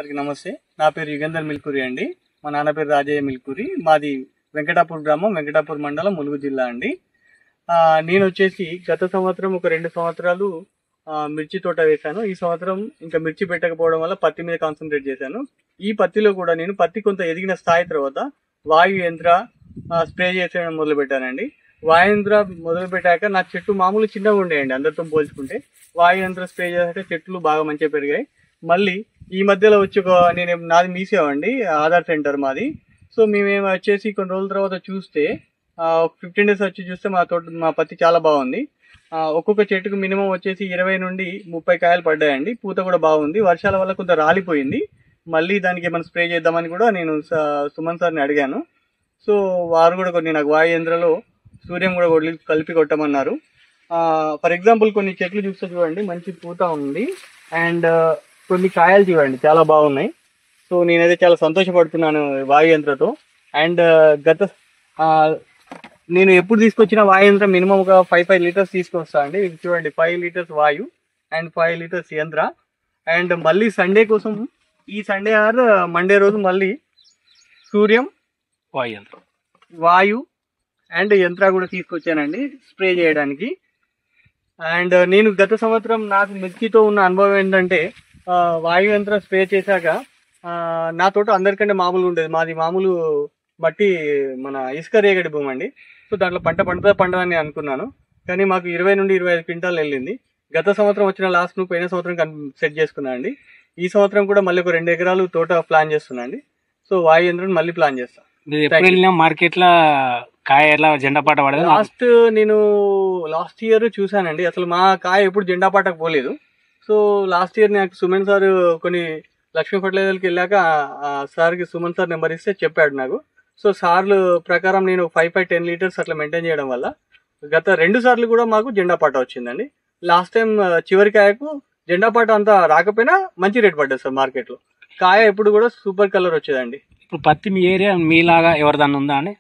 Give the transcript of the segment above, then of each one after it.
అందరికీ నమస్తే. నా పేరు యుగంధర్ మిల్కూరి అండి. మా నాన్న పేరు రాజయ్య మిల్కూరి. మాది వెంకటాపూర్ గ్రామం, వెంకటాపూర్ మండలం, ములుగు జిల్లా అండి. నేను వచ్చేసి గత సంవత్సరం ఒక 2 సంవత్సరాలు మిర్చి తోట వేశాను. ఈ సంవత్సరం ఇంకా మిర్చి పెట్టకపోవడం వల్ల పత్తి మీద కాన్సన్ట్రేట్ చేశాను. ఈ పత్తిలో కూడా నేను పత్తి కొంత ఎదిగిన స్థాయి తర్వాత వాయు యంత్ర స్ప్రే చేసేయడం మొదలు పెట్టానండి. వాయు యంత్ర మొదలు పెట్టాక నా చెట్టు మామూలు చిన్నగా ఉండేయండి అందరితో పోల్చుకుంటే. వాయు యంత్ర స్ప్రే చేశాక చెట్లు బాగా మంచిగా పెరిగాయి. మళ్ళీ ఈ మధ్యలో వచ్చి నాది మీసేవండి, ఆధార్ సెంటర్ మాది. సో మేము వచ్చేసి కొన్ని రోజుల తర్వాత చూస్తే 15 డేస్ వచ్చి చూస్తే మా పత్తి చాలా బాగుంది. ఒక్కొక్క చెట్టుకు మినిమం వచ్చేసి 20 నుండి 30 కాయలు పడ్డాయండి. పూత కూడా బాగుంది. వర్షాల వల్ల కొంత రాలిపోయింది. మళ్ళీ దానికి ఏమైనా స్ప్రే చేద్దామని కూడా నేను సుమన్ సార్ని అడిగాను. సో వారు కూడా కొన్ని నాకు వాయు యంత్రలో సూర్యం కూడా కలిపి కొట్టమన్నారు. ఫర్ ఎగ్జాంపుల్ కొన్ని చెట్లు చూస్తే చూడండి మంచి పూత ఉంది, అండ్ కొన్ని కాయలు చూడండి చాలా బాగున్నాయి. సో నేనైతే చాలా సంతోషపడుతున్నాను వాయు యంత్రతో. అండ్ నేను ఎప్పుడు తీసుకొచ్చిన వాయు యంత్రం మినిమం ఒక 5 లీటర్స్ తీసుకొస్తా అండి. ఇది చూడండి 5 లీటర్స్ వాయు అండ్ 5 లీటర్స్ యంత్ర. అండ్ మళ్ళీ సండే కోసం ఈ సండే ఆర్ మండే రోజు మళ్ళీ సూర్యం, వాయు అండ్ యంత్ర కూడా తీసుకొచ్చానండి స్ప్రే చేయడానికి. అండ్ నేను గత సంవత్సరం నాకు మిర్చితో ఉన్న అనుభవం ఏంటంటే వాయు యంత్రం స్ప్రే చేశాక నా తోట అందరికంటే మామూలు ఉండేది. మాది మామూలు మట్టి, మన ఇసుక రేగడి భూమి అండి. సో దాంట్లో పండదని అనుకున్నాను, కానీ మాకు 20 నుండి 25 క్వింటాలు వెళ్ళింది. గత సంవత్సరం వచ్చిన లాస్ట్ ను పోయిన సంవత్సరం సెట్ చేసుకున్నా అండి. ఈ సంవత్సరం కూడా మళ్ళీ ఒక 2 ఎకరాలు తోట ప్లాన్ చేస్తున్నా అండి. సో వాయు యంత్రం మళ్ళీ ప్లాన్ చేస్తాను. మార్కెట్ లో కాయ ఎలా జెండా పాట పడదు. నేను లాస్ట్ ఇయర్ చూసానండి, అసలు మా కాయ ఎప్పుడు జెండా పాటకు పోలేదు. సో లాస్ట్ ఇయర్ నాకు సుమన్ సార్ కొన్ని లక్ష్మీ ఫర్టిలైజర్కి వెళ్ళాక సార్కి సుమన్ సార్ నెంబర్ ఇస్తే చెప్పాడు నాకు. సో సార్లు ప్రకారం నేను 5-10 లీటర్స్ అట్లా మెయింటైన్ చేయడం వల్ల గత 2 సార్లు కూడా మాకు జెండా పాట వచ్చిందండి. లాస్ట్ టైం చివరి కాయకు జెండా పాట అంతా రాకపోయినా మంచి రేట్ పడ్డది సార్ మార్కెట్లో. కాయ ఎప్పుడు కూడా సూపర్ కలర్ వచ్చేదండి. ఇప్పుడు పత్తి మీ ఏరియా మీలాగా ఎవరిదన్నా ఉందా అని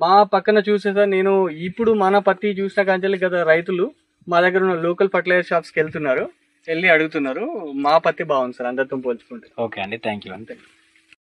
మా పక్కన చూసే సార్, నేను ఇప్పుడు మన పత్తి చూసిన కాంచెల్లి గత రైతులు మా దగ్గర ఉన్న లోకల్ ఫర్టిలైజర్ షాప్స్కి వెళ్ళి అడుగుతున్నారు. మా పత్తి బాగుంది సార్ అందరితో పోల్చుకుంటే. ఓకే అండి, థ్యాంక్ యూ.